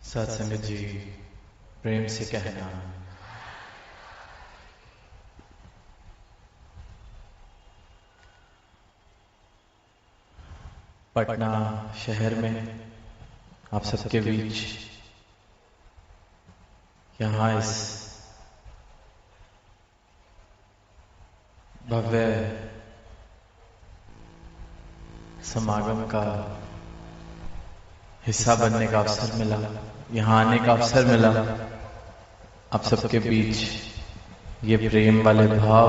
सत्संग जी प्रेम से कहना, पटना शहर में आप सबके बीच यहाँ इस भव्य समागम का हिस्सा बनने का अवसर मिला, यहाँ आने का अवसर मिला। आप सबके बीच ये प्रेम वाले भाव,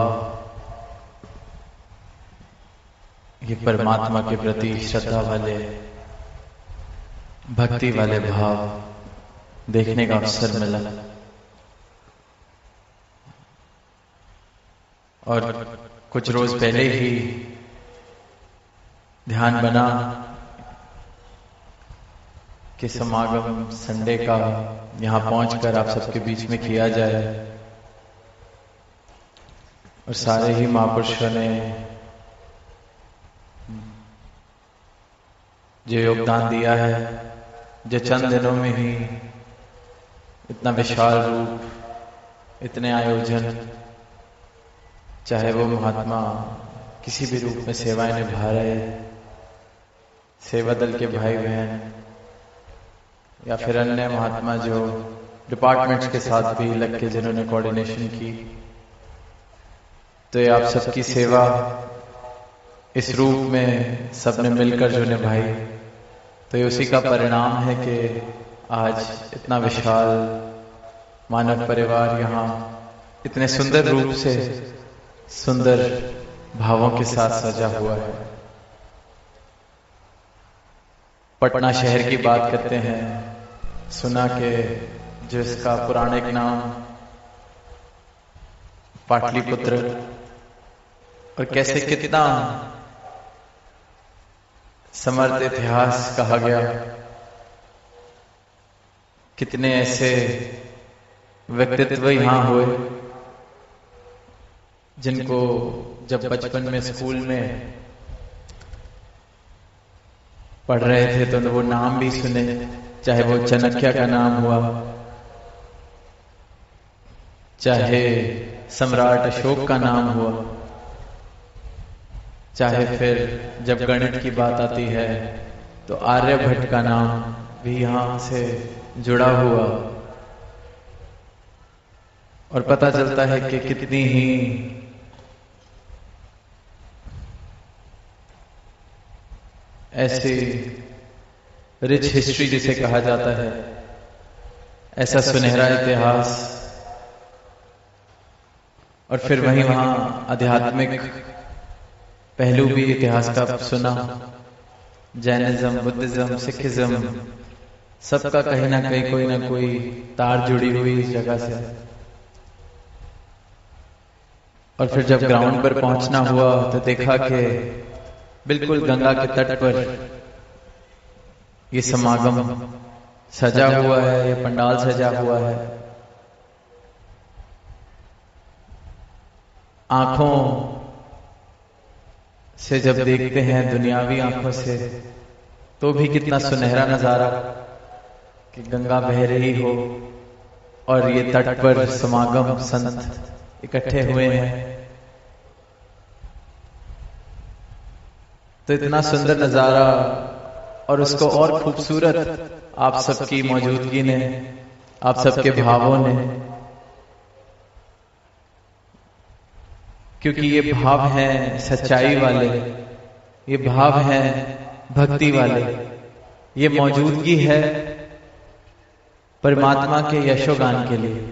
ये परमात्मा के प्रति श्रद्धा वाले, भक्ति वाले भाव देखने का अवसर मिला। और कुछ रोज पहले ही ध्यान बना कि समागम संडे का यहाँ पहुंचकर आप सबके बीच में किया जाए। और सारे ही महापुरुषों ने जो योगदान दिया है, जो चंद दिनों में ही इतना विशाल रूप, इतने आयोजन, चाहे वो महात्मा किसी भी रूप में सेवाएं निभा रहे, सेवा दल के भाई बहन या फिर अन्य महात्मा जो डिपार्टमेंट्स के साथ भी लग के जिन्होंने कोऑर्डिनेशन की, तो ये आप सबकी सेवा इस रूप में सबने मिलकर जो निभाई, तो ये उसी का परिणाम है कि आज इतना विशाल मानव परिवार यहाँ इतने सुंदर रूप से, सुंदर भावों के साथ सजा हुआ है। पटना शहर की बात करते हैं, सुना कि जो इसका पौराणिक नाम पाटलिपुत्र, और कैसे कितना समर्थ इतिहास कहा गया, कितने ऐसे व्यक्तित्व यहाँ हुए जिनको जब बचपन में स्कूल में पढ़ रहे थे तो वो नाम भी सुने, चाहे वो चाणक्य का नाम हुआ, चाहे सम्राट अशोक का नाम हुआ, चाहे फिर जब गणित की बात आती है तो आर्यभट्ट का नाम भी यहाँ से जुड़ा हुआ। और पता चलता है कि कितनी ही ऐसी रिच हिस्ट्री जिसे कहा जाता है, ऐसा सुनहरा इतिहास। और फिर वहीं वहां आध्यात्मिक पहलू भी इतिहास का सुना, जैनिज्म, बुद्धिज्म, सिखिज्म, सबका कहीं ना कहीं कोई ना कोई तार जुड़ी हुई इस जगह से। और फिर जब ग्राउंड पर पहुंचना हुआ तो देखा कि बिल्कुल गंगा के तट पर ये समागम सजा हुआ है, ये पंडाल सजा हुआ है। आंखों से जब देखते हैं, दुनियावी आंखों से, तो भी कितना सुनहरा नजारा कि गंगा बह रही हो और ये तट पर समागम संत इकट्ठे हुए हैं। तो इतना सुंदर नजारा, और उसको और खूबसूरत आप सबकी मौजूदगी ने, आप सबके भावों ने, क्योंकि ये भाव हैं सच्चाई वाले, ये भाव हैं भक्ति वाले, ये मौजूदगी है परमात्मा के यशोगान के लिए।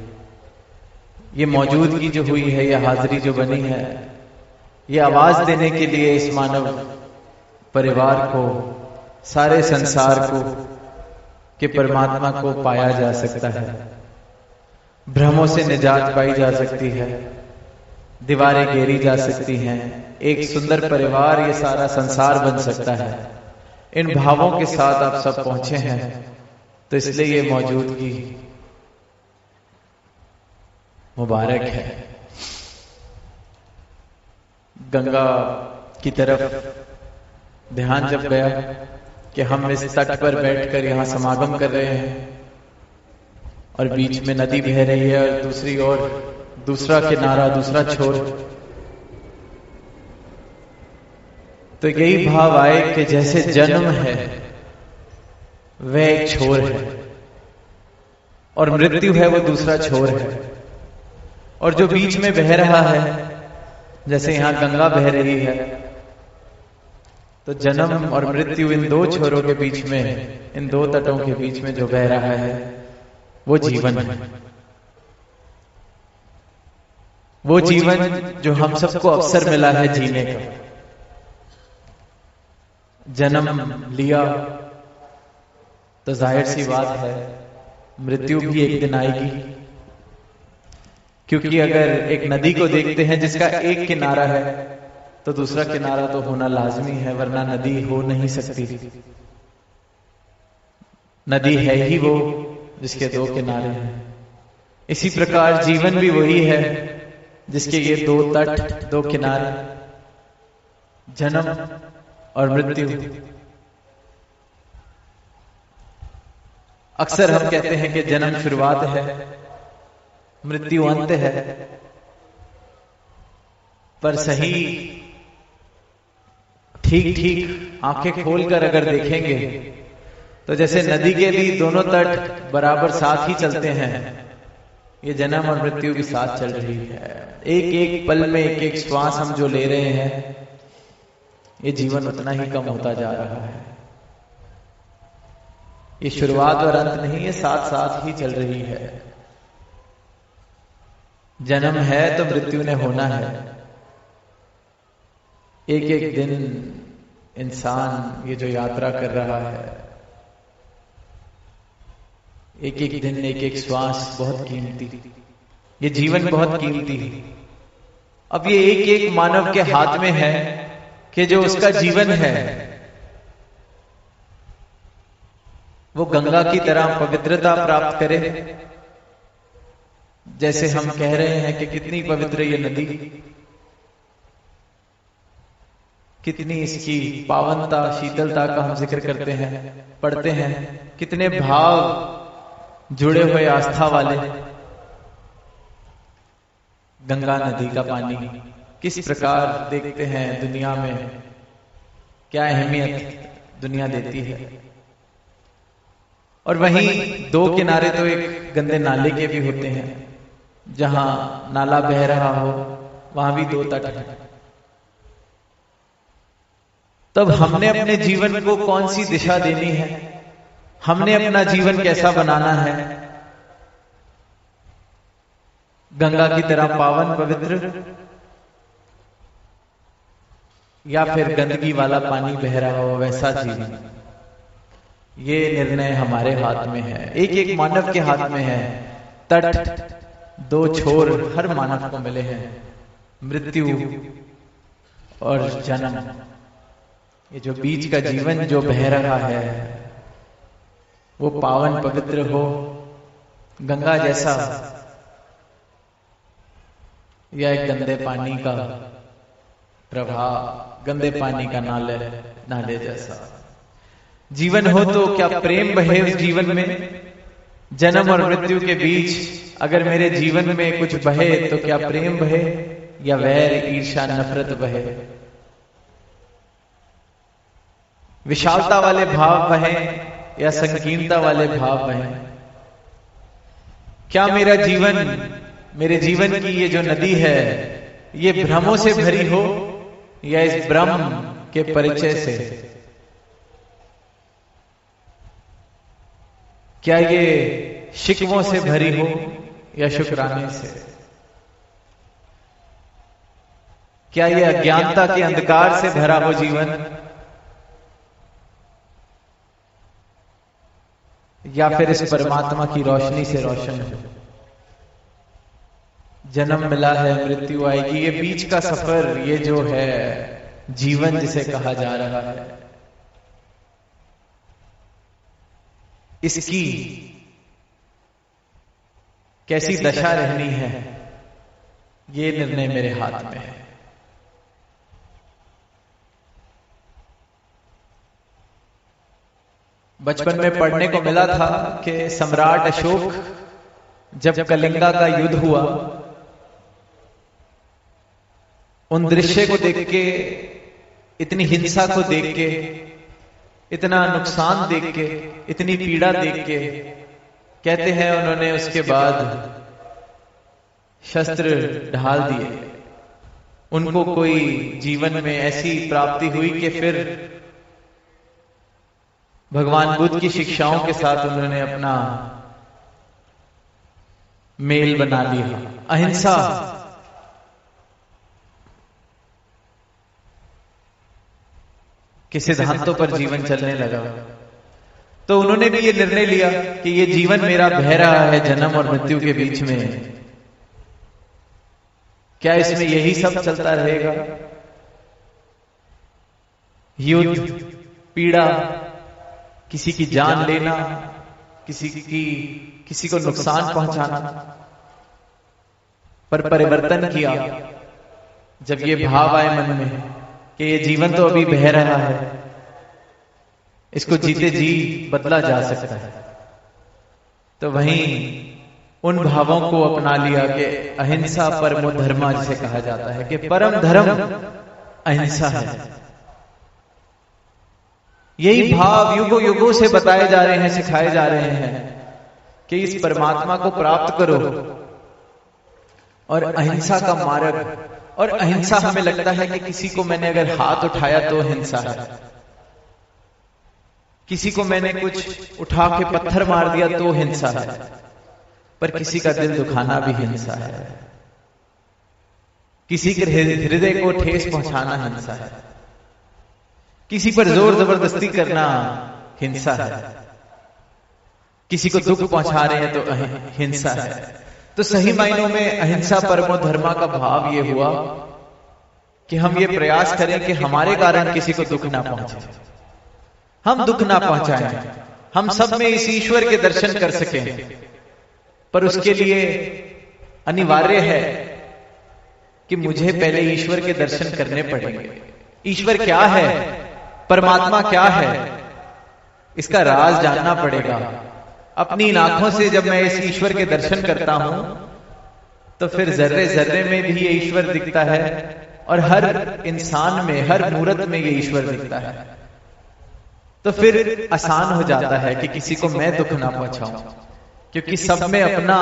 ये मौजूदगी जो हुई है, ये हाजिरी जो बनी है, ये आवाज देने के लिए इस मानव परिवार को, सारे संसार को, कि परमात्मा को पाया जा सकता है, भ्रमों से निजात पाई जा सकती है, दीवारें घेरी जा सकती हैं, एक सुंदर परिवार, ये सारा संसार बन सकता है। इन भावों के साथ आप सब पहुंचे हैं, तो इसलिए ये मौजूदगी मुबारक है। गंगा की तरफ ध्यान जब गया कि हम इस तट पर बैठकर यहाँ समागम कर रहे हैं, और बीच में नदी बह रही है और दूसरी ओर दूसरा किनारा, दूसरा छोर। तो यही भाव आए कि जैसे जन्म है वह एक छोर है और मृत्यु है वो दूसरा छोर है, और जो बीच में बह रहा है, जैसे यहां गंगा बह रही है, तो जन्म और मृत्यु इन दो छोरों के बीच में, इन दो तटों के बीच में जो बह रहा है वो जीवन है। वो जीवन जो हम सबको अवसर मिला है जीने का। जन्म लिया तो जाहिर सी बात है मृत्यु भी एक दिन आएगी, क्योंकि अगर एक नदी को देखते हैं जिसका एक किनारा है तो दूसरा किनारा तो होना लाजमी है, वरना नदी हो नहीं सकती। नदी है ही वो जिसके दो किनारे हैं। इसी प्रकार जीवन भी वही है जिसके ये दो तट, दो किनारे, जन्म और मृत्यु। अक्सर हम कहते हैं कि जन्म शुरुआत है, मृत्यु अंत है, पर सही ठीक ठीक आंखें खोलकर अगर देखेंगे तो जैसे नदी के भी दोनों तट बराबर साथ ही चलते हैं, ये जन्म और मृत्यु भी साथ चल रही है। एक एक पल में एक एक श्वास हम जो ले रहे हैं, ये जीवन उतना ही कम होता जा रहा है। ये शुरुआत और अंत नहीं, ये साथ साथ ही चल रही है। जन्म है तो मृत्यु ने होना है। एक एक दिन इंसान ये जो यात्रा कर रहा है, एक एक दिन, एक एक श्वास बहुत कीमती, ये जीवन बहुत कीमती है। अब ये एक एक मानव के हाथ में है कि जो उसका जीवन है वो गंगा की तरह पवित्रता प्राप्त करे। जैसे हम कह रहे हैं कि कितनी पवित्र ये नदी, कितनी इसकी पावनता, शीतलता का हम जिक्र करते हैं, पढ़ते हैं, कितने भाव जुड़े हुए आस्था वाले। गंगा नदी का पानी किस प्रकार देखते हैं दुनिया में, क्या अहमियत दुनिया देती है। और वहीं दो किनारे तो एक गंदे नाले के भी होते हैं, जहां नाला बह रहा हो वहां भी दो तट हैं। तब हमने अपने जीवन को कौन सी दिशा देनी है, हमने अपना जीवन कैसा बनाना है। गंगा की तरह पावन पवित्र, या फिर गंदगी वाला पानी बह रहा हो वैसा जीवन। ये निर्णय हमारे हाथ में है, एक एक मानव के हाथ में है। तट दो छोर हर मानव को मिले हैं, मृत्यु और जन्म। ये जो बीच का जीवन जो बह रहा है वो पावन पवित्र हो, गंगा जैसा, या एक गंदे पानी का प्रवाह, गंदे पानी का नाले जैसा। जीवन हो तो क्या प्रेम बहे उस जीवन में। जन्म और मृत्यु के बीच अगर मेरे जीवन में कुछ बहे तो क्या प्रेम बहे या वैर, ईर्ष्या, नफरत बहे। विशालता वाले भाव बहें या संकीर्णता वाले भाव बहें। क्या मेरा जीवन, मेरे जीवन की ये जो नदी है ये भ्रमों से भरी हो या इस ब्रह्म के परिचय से। क्या ये शिकवों से भरी हो या शुक्राने से। क्या ये अज्ञानता के अंधकार से भरा हो जीवन, या फिर इस परमात्मा की रोशनी से रोशन हो। जन्म मिला है, मृत्यु आएगी, ये बीच का सफर, ये जो है जीवन जिसे कहा जा रहा है, इसकी कैसी दशा रहनी है ये निर्णय मेरे हाथ में है। बचपन में पढ़ने को मिला था कि सम्राट अशोक जब कलिंगा का युद्ध हुआ, उन दृश्य को देख के, इतनी हिंसा को देख के, इतना नुकसान देख के, इतनी पीड़ा देख के, कहते हैं उन्होंने उसके बाद शस्त्र ढाल दिए। उनको कोई जीवन में ऐसी प्राप्ति हुई कि फिर भगवान बुद्ध की शिक्षाओं के साथ उन्होंने अपना मेल बना लिया। अहिंसा के सिद्धांतों पर जीवन चलने लगा। तो उन्होंने भी ये निर्णय लिया कि ये जीवन मेरा बह रहा है जन्म और मृत्यु के बीच में, क्या इसमें यही सब चलता रहेगा? युद्ध, पीड़ा, किसी की जान लेना, किसी को नुकसान पहुंचाना। पर परिवर्तन किया जब ये भाव आए मन में कि ये जीवन तो अभी बह रहा है, इसको जीते जी बदला जा सकता है। तो वहीं उन भावों को अपना लिया कि अहिंसा परमो धर्मा जिसे कहा जाता है, कि परम धर्म अहिंसा है। यही भाव युगों युगों से बताए जा रहे हैं, सिखाए जा रहे हैं कि इस परमात्मा को प्राप्त करो और अहिंसा का मार्ग। और अहिंसा हमें लगता है कि किसी को मैंने अगर हाथ उठाया तो हिंसा है, किसी को मैंने कुछ उठा के पत्थर मार दिया तो हिंसा है, पर किसी का दिल दुखाना भी हिंसा है, किसी के हृदय को ठेस पहुंचाना हिंसा है, किसी पर जोर जबरदस्ती करना हिंसा है, किसी को दुख पहुंचा रहे हैं तो हिंसा है। तो सही मायनों में अहिंसा परमो धर्मा का भाव ये हुआ कि हम ये प्रयास करें कि हमारे कारण किसी को दुख ना पहुंचे, हम दुख ना पहुंचाएं, हम सब में इस ईश्वर के दर्शन कर सकें। पर उसके लिए अनिवार्य है कि मुझे पहले ईश्वर के दर्शन करने पड़ेंगे। ईश्वर क्या है, परमात्मा क्या है, इसका राज जानना पड़ेगा। अपनी इन आंखों से जब मैं इस ईश्वर के दर्शन करता हूं तो फिर जर्रे जर्रे में भी ये ईश्वर दिखता है और हर इंसान में, हर मूर्त में ये ईश्वर दिखता है। तो फिर आसान हो जाता है कि किसी को मैं दुख ना पहुंचाऊं, क्योंकि सब में अपना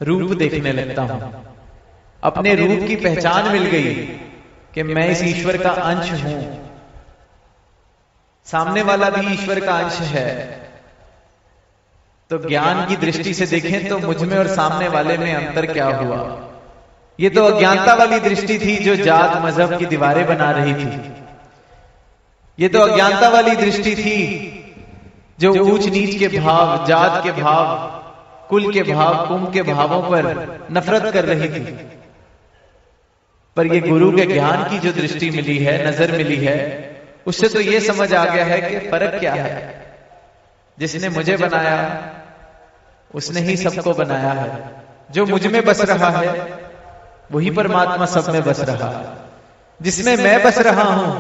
रूप देखने लगता हूं, अपने रूप की पहचान मिल गई कि मैं इस ईश्वर का अंश हूं, सामने वाला भी ईश्वर का अंश है। तो ज्ञान की दृष्टि से देखें तो मुझ में और सामने वाले में अंतर क्या हुआ? ये तो अज्ञानता वाली दृष्टि थी जो जात मजहब की दीवारें बना रही थी। ये तो अज्ञानता वाली दृष्टि थी जो ऊंच नीच के भाव, जात के भाव, कुल के भाव, कुंभ के भावों पर नफरत कर रही थी। पर ये गुरु के ज्ञान की जो दृष्टि मिली है, नजर मिली है, उससे तो ये समझ आ गया है कि फर्क क्या है। जिसने मुझे बनाया उसने ही सबको बनाया है। जो मुझ में बस रहा है वही परमात्मा सब में बस रहा है। जिसमें मैं बस रहा हूं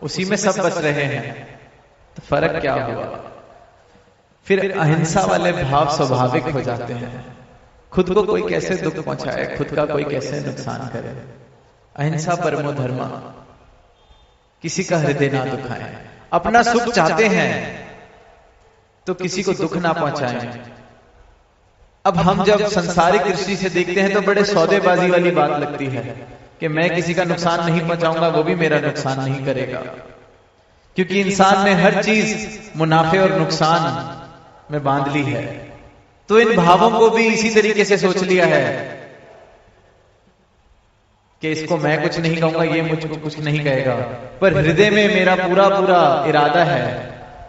उसी में सब बस रहे हैं। तो फर्क क्या हुआ? फिर अहिंसा वाले भाव स्वाभाविक हो जाते हैं। खुद को कोई कैसे दुख पहुंचाए, खुद का कोई कैसे नुकसान करे। अहिंसा परमो धर्मा, किसी का हृदय ना दुखाएं। अपना सुख चाहते हैं तो किसी को दुख ना पहुंचाएं। अब हम जब संसारिक दृष्टि से देखते हैं तो बड़े सौदेबाजी वाली बात लगती है कि मैं किसी का नुकसान नहीं पहुंचाऊंगा, वो भी मेरा नुकसान नहीं करेगा, क्योंकि इंसान ने हर चीज मुनाफे और नुकसान में बांध ली है। तो इन भावों को भी इसी तरीके से सोच लिया है कि इसको मैं कुछ नहीं कहूंगा, ये मुझको कुछ नहीं कहेगा। पर हृदय में मेरा पूरा पूरा इरादा है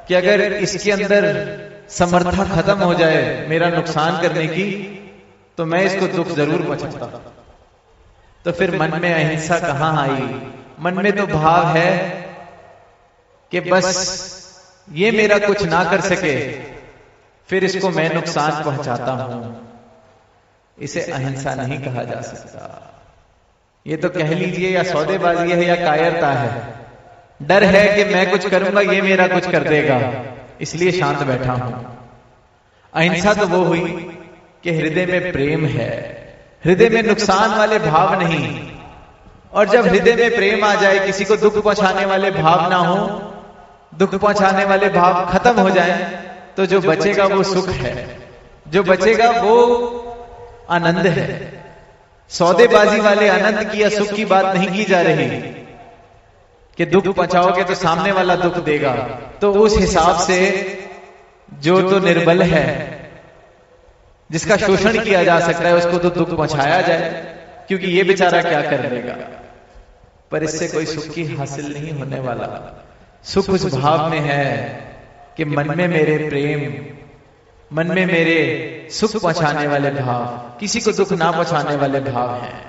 कि अगर इसके अंदर समर्था खत्म हो जाए मेरा नुकसान करने की, तो मैं इसको दुख जरूर पहुंचाता। तो फिर मन में अहिंसा कहां आई? मन में तो भाव है कि बस ये मेरा कुछ ना कर सके, फिर इसको मैं नुकसान पहुंचाता हूं। इसे अहिंसा नहीं कहा जा सकता। ये तो कह लीजिए या सौदेबाजी है या कायरता है। डर है कि मैं कुछ करूंगा ये मेरा कुछ कर देगा, इसलिए शांत बैठा हूं। अहिंसा तो वो हुई कि हृदय में प्रेम है, हृदय में नुकसान वाले भाव नहीं। और जब हृदय में प्रेम आ जाए, किसी को दुख पहुंचाने वाले भाव ना हो, दुख पहुंचाने वाले भाव खत्म हो जाए, तो जो बचेगा वो सुख है, जो बचेगा वो आनंद है। सौदेबाजी वाले आनंद की या सुख की बात नहीं की जा रही कि दुख पहुंचाओगे तो सामने वाला दुख देगा। तो उस हिसाब से जो तो निर्बल है, जिसका शोषण किया जा सकता है, उसको तो दुख पहुंचाया जाए, क्योंकि ये बेचारा क्या कर लेगा। पर इससे कोई सुख की हासिल नहीं होने वाला। सुख उस भाव में है कि मन में मेरे प्रेम, मन में मेरे सुख पहुंचाने वाले भाव, किसी को दुख ना पहुंचाने वाले भाव हैं।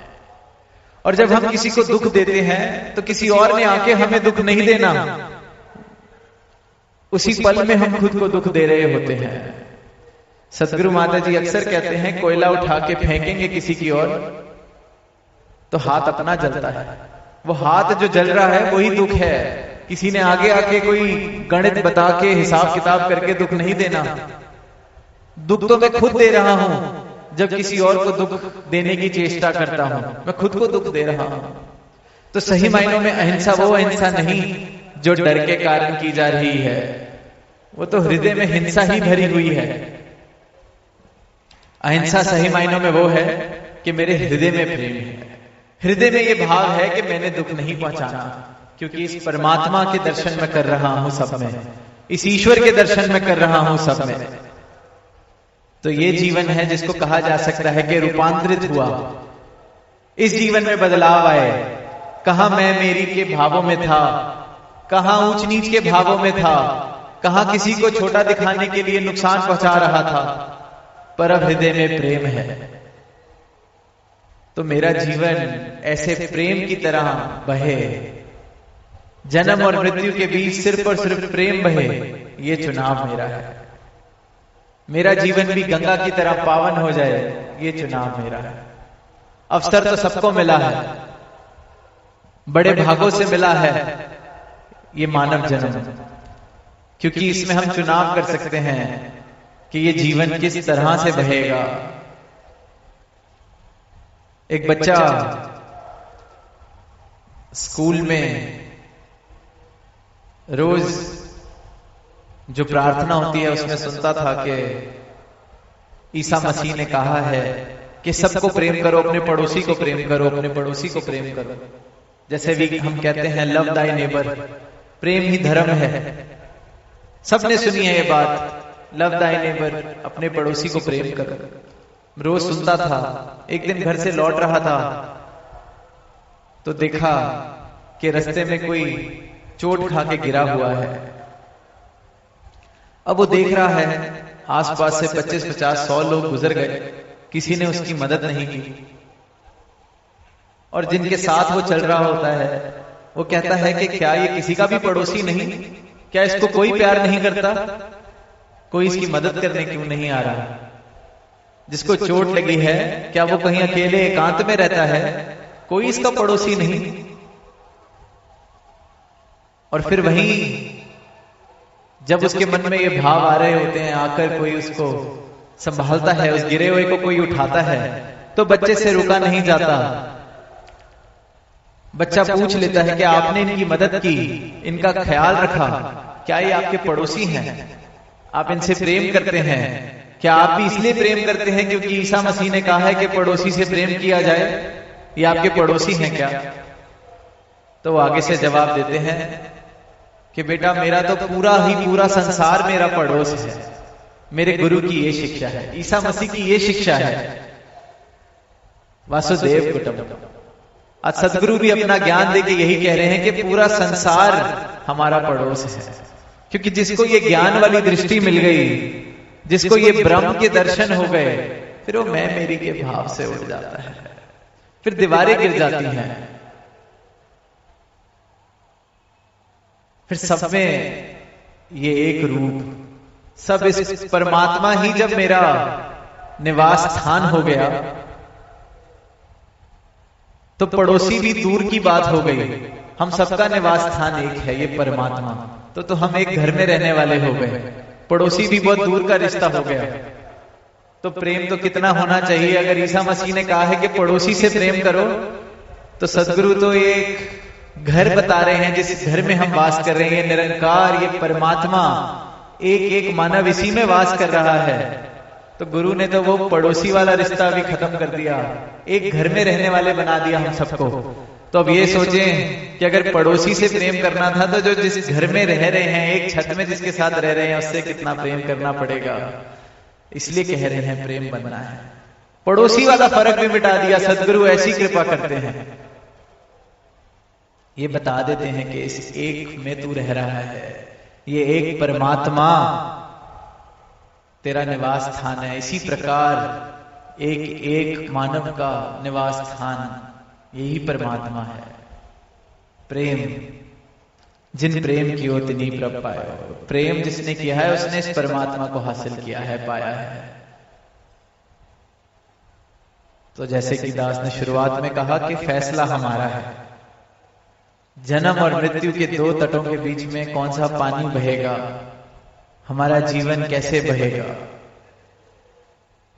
और जब हम किसी को दुख देते हैं तो किसी और ने आके हमें दुख नहीं देना, उसी पल में हम खुद को दुख दे रहे होते हैं। सतगुरु माता जी अक्सर कहते हैं, कोयला उठा के फेंकेंगे किसी की ओर तो हाथ अपना जलता है। वो हाथ जो जल रहा है वही दुख है। किसी ने आगे आके कोई गणित बता के हिसाब किताब करके दुख नहीं देना। दुख तो मैं खुद दे रहा हूं जब किसी और को दुख देने की चेष्टा करता हूं, मैं खुद को दुख दे रहा हूं। तो सही मायनों में अहिंसा वो अहिंसा नहीं जो डर के कारण की जा रही है, वो तो हृदय में हिंसा ही भरी हुई है। अहिंसा सही मायनों में वो है कि मेरे हृदय में प्रेम है, हृदय में ये भाव है कि मैंने दुख नहीं पहुंचाना, क्योंकि इस परमात्मा के दर्शन में कर रहा हूं सब में, इस ईश्वर के दर्शन में कर रहा हूं सब में। तो ये जीवन है जिसको कहा जा सकता है कि रूपांतरित हुआ। इस जीवन में बदलाव आए। कहां मैं मेरी के भावों में था, कहां ऊंच नीच के भावों में था, कहां किसी को छोटा दिखाने के लिए नुकसान पहुंचा रहा था, पर अब हृदय में प्रेम है। तो मेरा जीवन ऐसे प्रेम की तरह बहे, जन्म और मृत्यु के बीच सिर्फ और सिर्फ प्रेम बहे, ये चुनाव मेरा है। मेरा जीवन भी गंगा की तरह पावन हो जाए, ये चुनाव मेरा है। अवसर तो सबको मिला है, बड़े भागों से मिला है ये मानव जन्म, क्योंकि इसमें हम चुनाव कर सकते हैं कि ये जीवन किस तरह से बहेगा। एक बच्चा स्कूल में रोज जो प्रार्थना होती है उसमें सुनता था कि ईसा मसीह ने कहा है कि सबको प्रेम करो, अपने पड़ोसी को प्रेम करो, अपने पड़ोसी को प्रेम करो। जैसे भी हम कहते हैं लव दाई नेबर, प्रेम ही धर्म है। सबने सुनी है ये बात, लव दाई नेबर, अपने पड़ोसी को प्रेम करो। रोज सुनता था। एक दिन घर से लौट रहा था तो देखा कि रास्ते में कोई चोट खा के गिरा हुआ है। अब वो देख रहा है आसपास से 25-50-100 लोग गुजर गए, किसी ने उसकी मदद नहीं की। और जिनके साथ वो चल रहा होता है वो कहता है कि क्या ये किसी का भी पड़ोसी नहीं, क्या इसको कोई प्यार नहीं करता, कोई इसकी मदद करने क्यों नहीं आ रहा। जिसको चोट लगी है क्या वो कहीं अकेले एकांत में रहता है, कोई इसका पड़ोसी नहीं। और फिर वहीं जब उसके मन में ये भाव आ रहे होते हैं, आकर कोई उसको संभालता है, उस गिरे हुए को कोई उठाता है, तो बच्चे से रुका नहीं जाता। बच्चा पूछ लेता है कि आपने इनकी मदद की, इनका ख्याल रखा, क्या ये आपके पड़ोसी हैं, आप इनसे प्रेम करते हैं, क्या आप भी इसलिए प्रेम करते हैं क्योंकि ईसा मसीह ने कहा है कि पड़ोसी से प्रेम किया जाए, ये आपके पड़ोसी हैं क्या। तो वो आगे से जवाब देते हैं कि बेटा मेरा तो पूरा संसार मेरा पड़ोस है। मेरे गुरु की ये शिक्षा है, ईसा मसीह की ये शिक्षा है, वासुदेव कुटुंबकम। आज सदगुरु भी अपना ज्ञान देके यही कह रहे हैं कि पूरा संसार हमारा पड़ोस है। क्योंकि जिसको ये ज्ञान वाली दृष्टि मिल गई, जिसको ये ब्रह्म के दर्शन हो गए, फिर वो मैं मेरी के भाव से उड़ जाता है, फिर दीवारें गिर जाती हैं, फिर सब में ये एक रूप, सब इस परमात्मा ही जब मेरा निवास स्थान हो गया तो पड़ोसी भी दूर की बात हो गई। हम सबका निवास स्थान एक है, ये परमात्मा। तो हम एक घर में रहने वाले हो गए, पड़ोसी भी बहुत दूर का रिश्ता हो गया। तो प्रेम तो कितना होना चाहिए। अगर ईसा मसीह ने कहा है कि पड़ोसी से प्रेम करो, तो सदगुरु तो एक घर बता रहे हैं जिस घर में हम वास कर रहे हैं। निरंकार, ये परमात्मा एक एक मानव इसी में वास कर रहा है। तो गुरु ने तो वो पड़ोसी वाला रिश्ता भी खत्म कर दिया, एक घर में रहने वाले बना दिया हम सबको। तो अब ये सोचें कि अगर पड़ोसी से प्रेम करना था तो जो जिस घर में रह रहे हैं, एक छत में जिसके साथ रह रहे हैं, उससे कितना प्रेम करना पड़ेगा। इसलिए कह रहे हैं प्रेम बनना है। पड़ोसी वाला फर्क भी मिटा दिया। सदगुरु ऐसी कृपा करते हैं, ये बता देते हैं कि इस एक में तू रह रहा है, ये एक परमात्मा तेरा निवास स्थान है। इसी प्रकार एक एक मानव का निवास स्थान यही परमात्मा है। प्रेम जिन प्रेम की हो तिन्हीं प्रभ पायो। प्रेम जिसने किया है उसने इस परमात्मा को हासिल किया है, पाया है। तो जैसे कि दास ने शुरुआत में कहा कि फैसला हमारा है। जन्म और मृत्यु के दो तटों के बीच में कौन सा पानी बहेगा, हमारा जीवन कैसे बहेगा।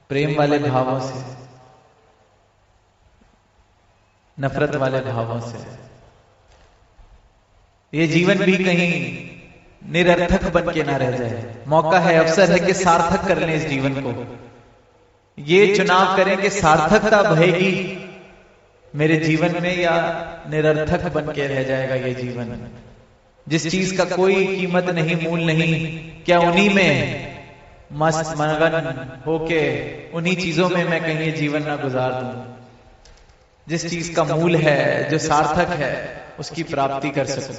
प्रेम वाले भावों से, नफरत वाले भावों से। ये जीवन भी कहीं निरर्थक बन के ना रह जाए। मौका है, अवसर है कि सार्थक कर लें इस जीवन को। ये चुनाव करें कि सार्थकता बहेगी मेरे जीवन में या निरर्थक बन के रह जाएगा ये जीवन। जिस चीज का कोई कीमत नहीं, मूल नहीं, क्या उन्हीं में मस्त मगन होके उन्हीं चीजों में मैं कहीं ये जीवन ना गुजार दूं। जिस चीज का मूल है, जो सार्थक है, उसकी प्राप्ति कर सकूं।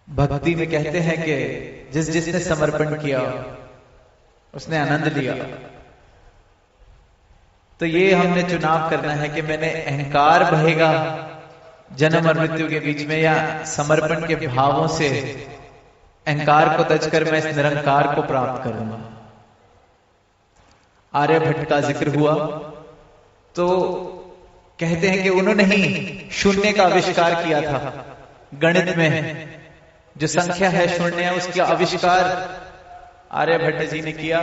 भक्ति में कहते हैं कि जिस जिसने समर्पण किया उसने आनंद लिया। तो ये हमने चुनाव करना है कि मैंने अहंकार बहेगा जन्म और मृत्यु के बीच में, या समर्पण के भावों से अहंकार को तज कर मैं इस निरंकार को प्राप्त करूंगा। आर्यभट्ट का जिक्र हुआ तो कहते हैं कि उन्होंने ही शून्य का आविष्कार किया था। गणित में जो संख्या है शून्य, उसका आविष्कार आर्यभट्ट जी ने किया।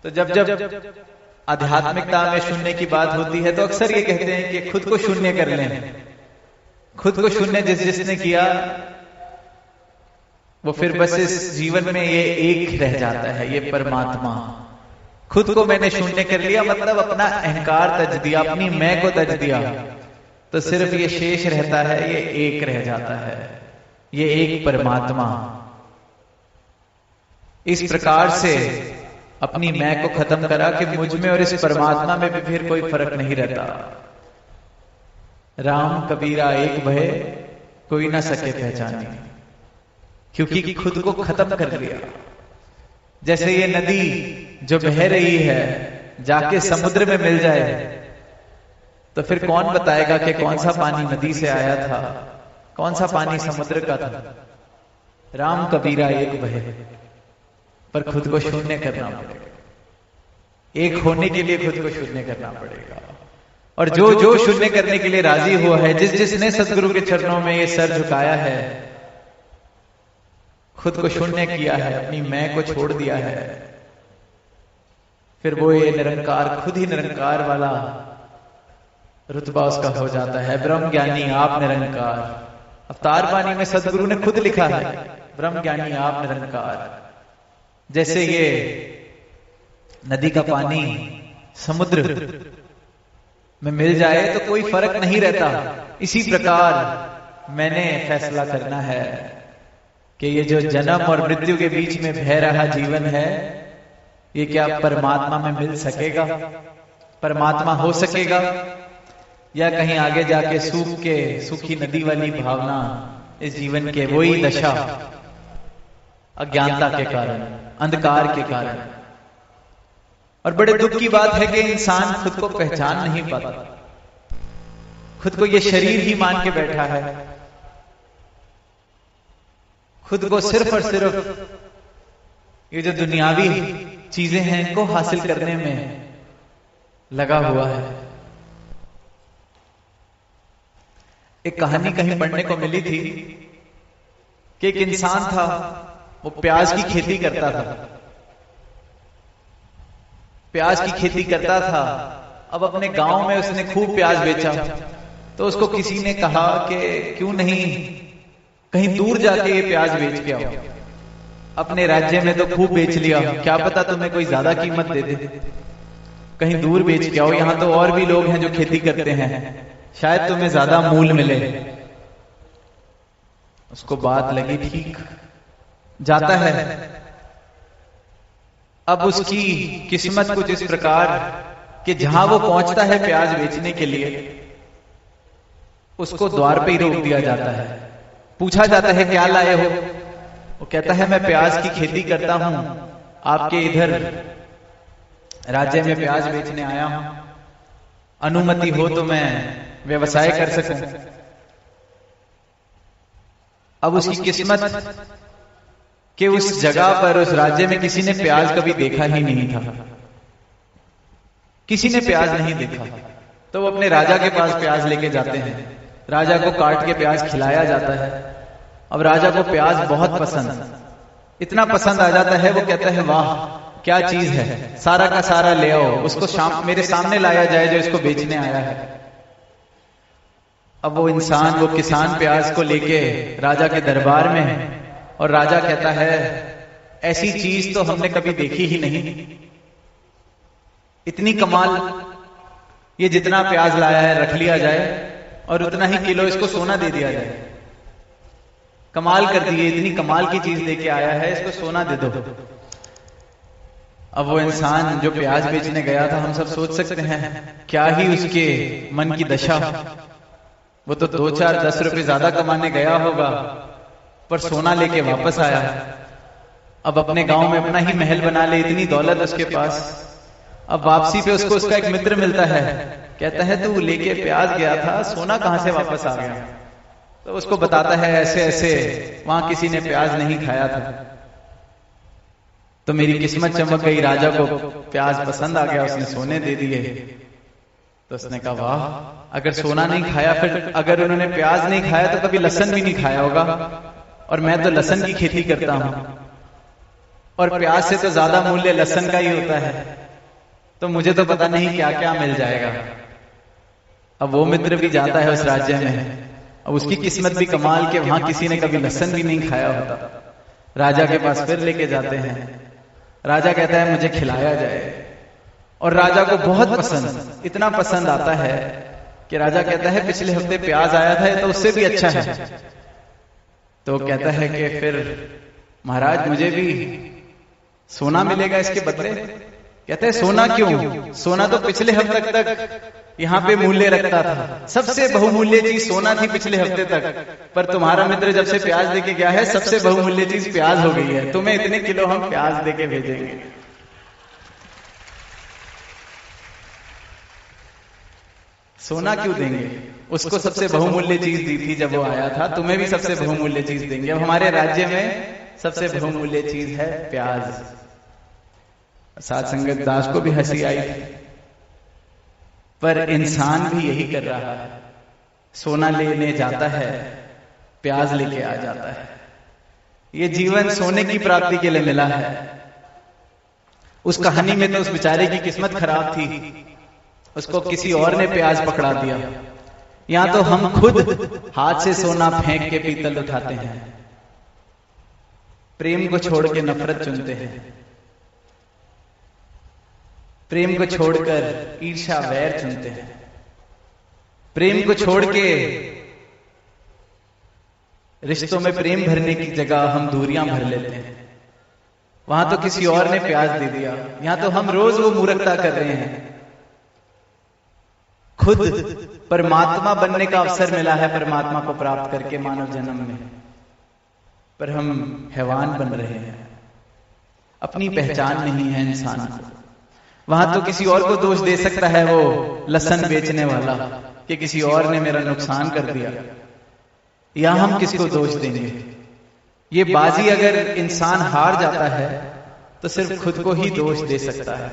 तो जब जब आध्यात्मिकता में शून्य की बात होती है तो अक्सर ये कहते हैं कि खुद को शून्य कर लें। खुद को शून्य जिस जिसने किया वो फिर बस इस जीवन में ये एक रह जाता है, ये परमात्मा। खुद को मैंने शून्य कर लिया, मतलब अपना अहंकार तज दिया, अपनी मैं को तज दिया, तो सिर्फ ये शेष रहता है, ये एक रह जाता है, ये एक परमात्मा। इस प्रकार से अपनी मैं को खत्म करा कि मुझ में और इस परमात्मा में भी फिर कोई फर्क नहीं रहता। राम कबीरा एक भय कोई ना सके पहचाने, क्योंकि खुद को खत्म कर लिया। जैसे ये नदी जो बह रही है जाके समुद्र में मिल जाए तो फिर कौन बताएगा कि कौन सा पानी नदी से आया था, कौन सा पानी समुद्र का था। राम कबीरा एक भय, पर खुद को शून्य करना पड़ेगा। एक होने के लिए खुद को शून्य करना पड़ेगा। और जो जो शून्य करने के लिए राजी हुआ है, जिस जिसने सदगुरु के चरणों में ये सर झुकाया है, खुद को शून्य किया है, अपनी मैं को छोड़ दिया है, फिर वो ये निरंकार, खुद ही निरंकार वाला रुतबा उसका हो जाता है। ब्रह्म ज्ञानी आप निरंकार। अवतार वाणी में सदगुरु ने खुद लिखा है, ब्रह्म ज्ञानी आप निरंकार। जैसे ये नदी का पानी समुद्र में मिल जाए तो कोई फर्क नहीं रहता, इसी प्रकार मैंने फैसला करना है कि ये जो जन्म और मृत्यु के बीच में बह रहा जीवन है, ये क्या परमात्मा में मिल सकेगा, परमात्मा हो सकेगा, या कहीं आगे जाके सूख के सूखी नदी वाली भावना इस जीवन के वही दशा, अज्ञानता के कारण, अंधकार के कारण। और बड़े दुख की बात है कि इंसान खुद को पहचान नहीं पाता, खुद को ये शरीर ही मान के बैठा है, खुद को सिर्फ और सिर्फ ये जो दुनियावी चीजें हैं इनको हासिल करने में लगा हुआ है। एक कहानी कहीं पढ़ने को मिली थी कि एक इंसान था, वो प्याज की खेती करता था। प्याज की खेती करता था। अब अपने गांव में उसने खूब प्याज बेचा, तो उसको किसी ने कहा कि क्यों नहीं कहीं दूर जाके ये प्याज बेच के आओ। अपने राज्य में तो खूब बेच लिया, क्या पता तुम्हें कोई ज्यादा कीमत दे दे, कहीं दूर बेच के आओ, यहां तो और भी लोग हैं जो खेती करते हैं, शायद तुम्हें ज्यादा मूल्य मिले। उसको बात लगी, ठीक, जाता है। अब उसकी किस्मत कुछ इस प्रकार कि जहां वो पहुंचता है प्याज बेचने के लिए, उसको द्वार पे ही रोक दिया जाता है। पूछा जाता है क्या लाए हो? वो कहता है मैं प्याज की खेती करता हूं, आपके इधर राज्य में प्याज बेचने आया हूं, अनुमति हो तो मैं व्यवसाय कर सकूं। अब उसकी किस्मत कि उस जगह पर, उस राज्य में किसी ने प्याज कभी देखा ही नहीं था, किसी ने प्याज नहीं देखा। तो वो अपने राजा के पास प्याज लेके जाते हैं, राजा को काट के प्याज खिलाया जाता है। अब राजा को प्याज बहुत पसंद, इतना पसंद आ जाता है, वो कहता है वाह क्या चीज है, सारा का सारा ले आओ, उसको मेरे सामने लाया जाए जो इसको बेचने आया है। अब वो इंसान, वो किसान प्याज को लेके राजा के दरबार में है, और राजा कहता है ऐसी चीज तो हमने कभी देखी ही नहीं, इतनी कमाल, ये जितना प्याज लाया है रख लिया जाए और उतना ही किलो इसको सोना दे दिया जाए। कमाल कर दिए, इतनी कमाल की चीज लेके आया है, इसको सोना दे दो। अब वो इंसान जो प्याज बेचने गया था, हम सब सोच सकते हैं क्या ही उसके मन की दशा। वो तो 2-4-10 रुपए ज्यादा कमाने गया होगा, पर सोना लेके वापस आया। अब अपने गांव में अपना ही महल बना ले, इतनी दौलत उसके पास। अब वापसी पे उसको उसका एक मित्र मिलता है, कहता है तू लेके प्याज गया था, सोना कहां से वापस आ गया? तो उसको बताता है ऐसे ऐसे वहां किसी ने प्याज नहीं खाया था, तो मेरी किस्मत चमक गई, राजा को प्याज पसंद आ गया, उसने सोने दे दिए। तो उसने कहा वाह, अगर सोना नहीं खाया, फिर अगर उन्होंने प्याज नहीं खाया तो कभी लहसुन भी नहीं खाया होगा, और मैं तो लहसुन की खेती करता हूं, और प्याज से तो ज्यादा मूल्य लहसुन का ही होता है, तो मुझे तो पता नहीं क्या क्या मिल जाएगा। अब वो मित्र भी जाता है उस राज्य में, अब उसकी किस्मत भी कमाल के वहां किसी ने कभी लहसुन भी नहीं खाया होता। राजा के पास फिर लेके जाते हैं, राजा कहता है मुझे खिलाया जाए, और राजा को बहुत पसंद, इतना पसंद आता है कि राजा कहता है पिछले हफ्ते प्याज आया था तो उससे भी अच्छा है। तो कहता है कि फिर महाराज मुझे भी सोना मिलेगा इसके बदले? कहते हैं सोना क्यों, सोना तो पिछले हफ्ते तक यहाँ पे मूल्य रखता था, सबसे बहुमूल्य चीज सोना थी पिछले हफ्ते तक, पर तुम्हारा मित्र जब से प्याज लेके गया है सबसे बहुमूल्य चीज प्याज हो गई है, तुम्हें इतने किलो हम प्याज देके भेजेंगे। सोना क्यों देंगे, उसको सबसे बहुमूल्य चीज दी थी जब वो आया था, तुम्हें भी सबसे बहुमूल्य चीज देंगे। अब हमारे राज्य में सबसे बहुमूल्य चीज है प्याज। साध संगत दास को भी हंसी आई थी, पर इंसान भी यही कर रहा है, सोना लेने जाता है, प्याज लेके आ जाता है। ये जीवन सोने की प्राप्ति के लिए मिला है। उस कहानी में तो उस बेचारे की किस्मत खराब थी, उसको किसी और ने प्याज पकड़ा दिया। यहां तो हम खुद हाथ से सोना फेंक के पीतल उठाते हैं, प्रेम को छोड़ के नफरत चुनते हैं, प्रेम को छोड़कर ईर्ष्या वैर चुनते हैं, प्रेम को छोड़ के रिश्तों में प्रेम भरने की जगह हम दूरियां भर लेते हैं। वहां तो किसी और ने प्याज दे दिया, यहां तो हम रोज वो मूर्खता कर रहे हैं। खुद परमात्मा बनने का अवसर मिला है परमात्मा को प्राप्त करके मानव जन्म में, पर हम हैवान बन रहे हैं। अपनी पहचान नहीं है इंसान को। वहां तो किसी और को दोष दे सकता है वो लहसुन बेचने वाला कि किसी और ने मेरा नुकसान कर दिया, या हम किसको दोष देंगे। ये बाजी अगर इंसान हार जाता है तो सिर्फ खुद को ही दोष दे सकता है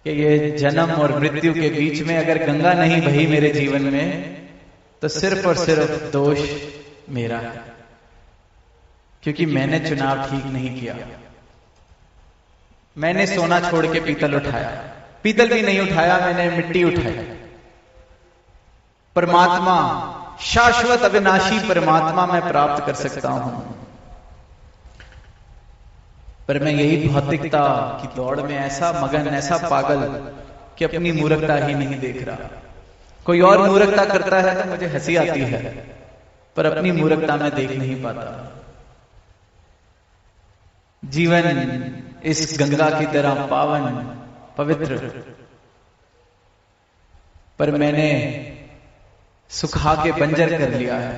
कि ये जन्म और मृत्यु के बीच में अगर गंगा नहीं बही मेरे जीवन में, तो सिर्फ और सिर्फ दोष मेरा है। क्योंकि मैंने चुनाव ठीक नहीं किया। मैंने सोना छोड़ के पीतल उठाया, पीतल भी नहीं उठाया, मैंने मिट्टी उठाई। परमात्मा, शाश्वत अविनाशी परमात्मा मैं प्राप्त कर सकता हूं, पर मैं यही भौतिकता की दौड़ में ऐसा मगन, ऐसा पागल कि अपनी मूर्खता ही नहीं देख रहा। कोई और मूर्खता करता है तो मुझे हंसी आती है, पर अपनी मूर्खता में देख नहीं पाता। जीवन इस गंगा की तरह पावन पवित्र, पर मैंने सुखा के बंजर कर लिया है।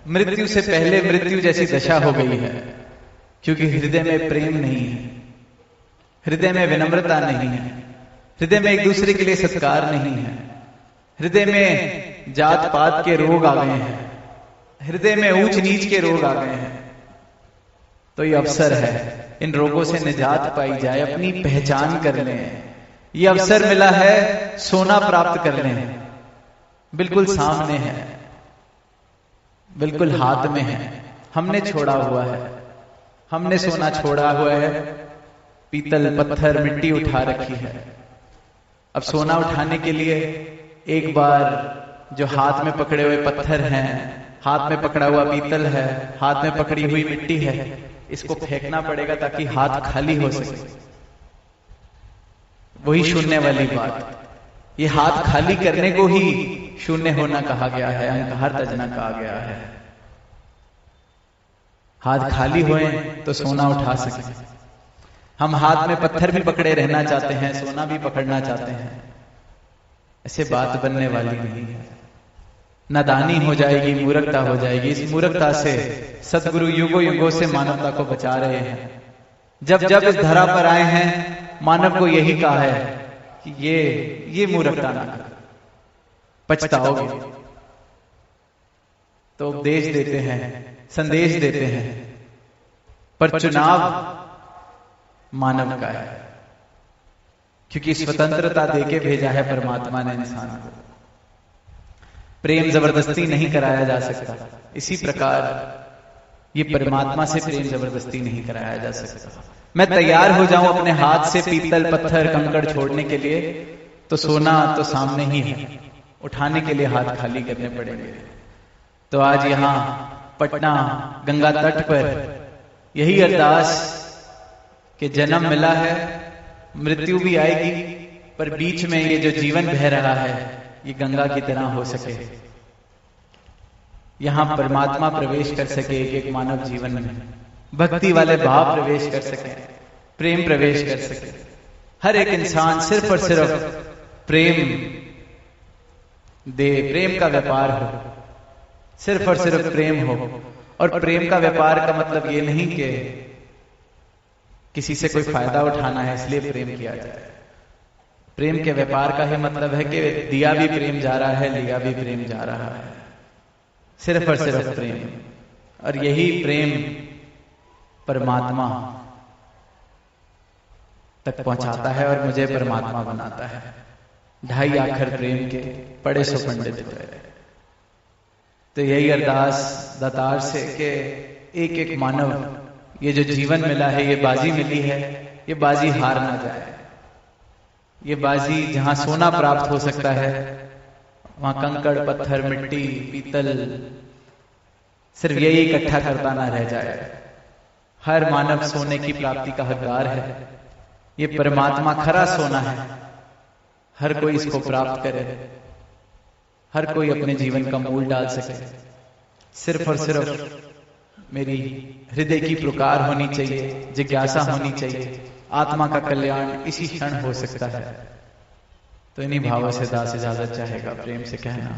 मृत्यु से पहले मृत्यु जैसी दशा हो गई है, क्योंकि हृदय में प्रेम नहीं है, हृदय में विनम्रता नहीं है, हृदय में एक दूसरे के लिए सत्कार नहीं है, हृदय में जात पात के रोग आ गए हैं, हृदय में ऊंच नीच के रोग आ गए हैं। तो ये अवसर है, इन रोगों से निजात पाई जाए, अपनी पहचान कर लें। ये अवसर मिला है, सोना प्राप्त कर लें। बिल्कुल सामने है, बिल्कुल हाथ में है, हमने छोड़ा हुआ है, हमने सोना छोड़ा हुआ है, पीतल पत्थर मिट्टी उठा रखी है। अब सोना उठाने के लिए एक बार जो हाथ में पकड़े हुए पत्थर हैं, हाथ में पकड़ा हुआ पीतल है, हाथ में पकड़ी हुई मिट्टी है, इसको फेंकना पड़ेगा ताकि हाथ खाली हो सके। वही शून्य वाली बात, ये हाथ खाली करने को ही शून्य होना कहा गया है, अहंकार तजना कहा गया है। हाथ खाली होए तो सोना उठा सके। हम हाथ में पत्थर भी पकड़े रहना चाहते हैं, सोना भी पकड़ना चाहते हैं, ऐसे बात बनने वाली नहीं है। नादानी हो जाएगी, मूर्खता हो जाएगी। इस मूर्खता से सद्गुरु युगों युगों से मानवता को बचा रहे हैं। जब जब इस धरा पर आए हैं, मानव को यही कहा है कि ये मूर्खता ना कर, पछताओगे। तो उपदेश देते हैं, संदेश देते हैं, पर चुनाव मानव का है, क्योंकि स्वतंत्रता देके भेजा है परमात्मा ने इंसान को। प्रेम जबरदस्ती नहीं कराया जा सकता, इसी प्रकार ये परमात्मा से प्रेम जबरदस्ती नहीं कराया जा सकता। मैं तैयार हो जाऊं अपने हाथ से पीतल पत्थर कंकड़ छोड़ने के लिए, तो सोना तो सामने ही है, उठाने के लिए हाथ खाली करने पड़ेंगे। तो आज यहां पटना गंगा तट पर यही अरदास कि जन्म मिला है, मृत्यु भी आएगी, पर बीच में ये जो जीवन बह रहा है ये गंगा की तरह हो सके, यहां परमात्मा प्रवेश कर सके। एक मानव जीवन में भक्ति वाले भाव प्रवेश कर सके, प्रेम प्रवेश कर सके। हर एक इंसान सिर्फ और सिर्फ प्रेम दे, प्रेम का व्यापार हो, सिर्फ और सिर्फ प्रेम हो। और प्रेम का व्यापार का मतलब ये नहीं कि किसी से कोई फायदा उठाना है इसलिए प्रेम किया जाए। प्रेम के व्यापार का ही मतलब है कि दिया भी प्रेम जा रहा है, लिया भी प्रेम जा रहा है, सिर्फ और सिर्फ प्रेम। और यही प्रेम परमात्मा तक पहुंचाता है और मुझे परमात्मा बनाता है। ढाई आखर प्रेम के पढ़े सो पंडित हुए। तो यही अरदास दातार से कि एक एक मानव, ये जो जीवन मिला है, ये बाजी मिली है, ये बाजी हार ना जाए। ये बाजी जहां सोना प्राप्त हो सकता है, वहां कंकड़ पत्थर मिट्टी पीतल सिर्फ यही इकट्ठा करता ना रह जाए। हर मानव सोने की प्राप्ति का हकदार है। ये परमात्मा खरा सोना है, हर कोई इसको प्राप्त करे, हर कोई अपने जीवन का मूल डाल सके। सिर्फ और सिर्फ मेरी हृदय की पुकार होनी चाहिए, जिज्ञासा होनी चाहिए। आत्मा का कल्याण इसी क्षण हो सकता है। तो इन्हीं भावों से दास इजाजत चाहेगा प्रेम से कहना।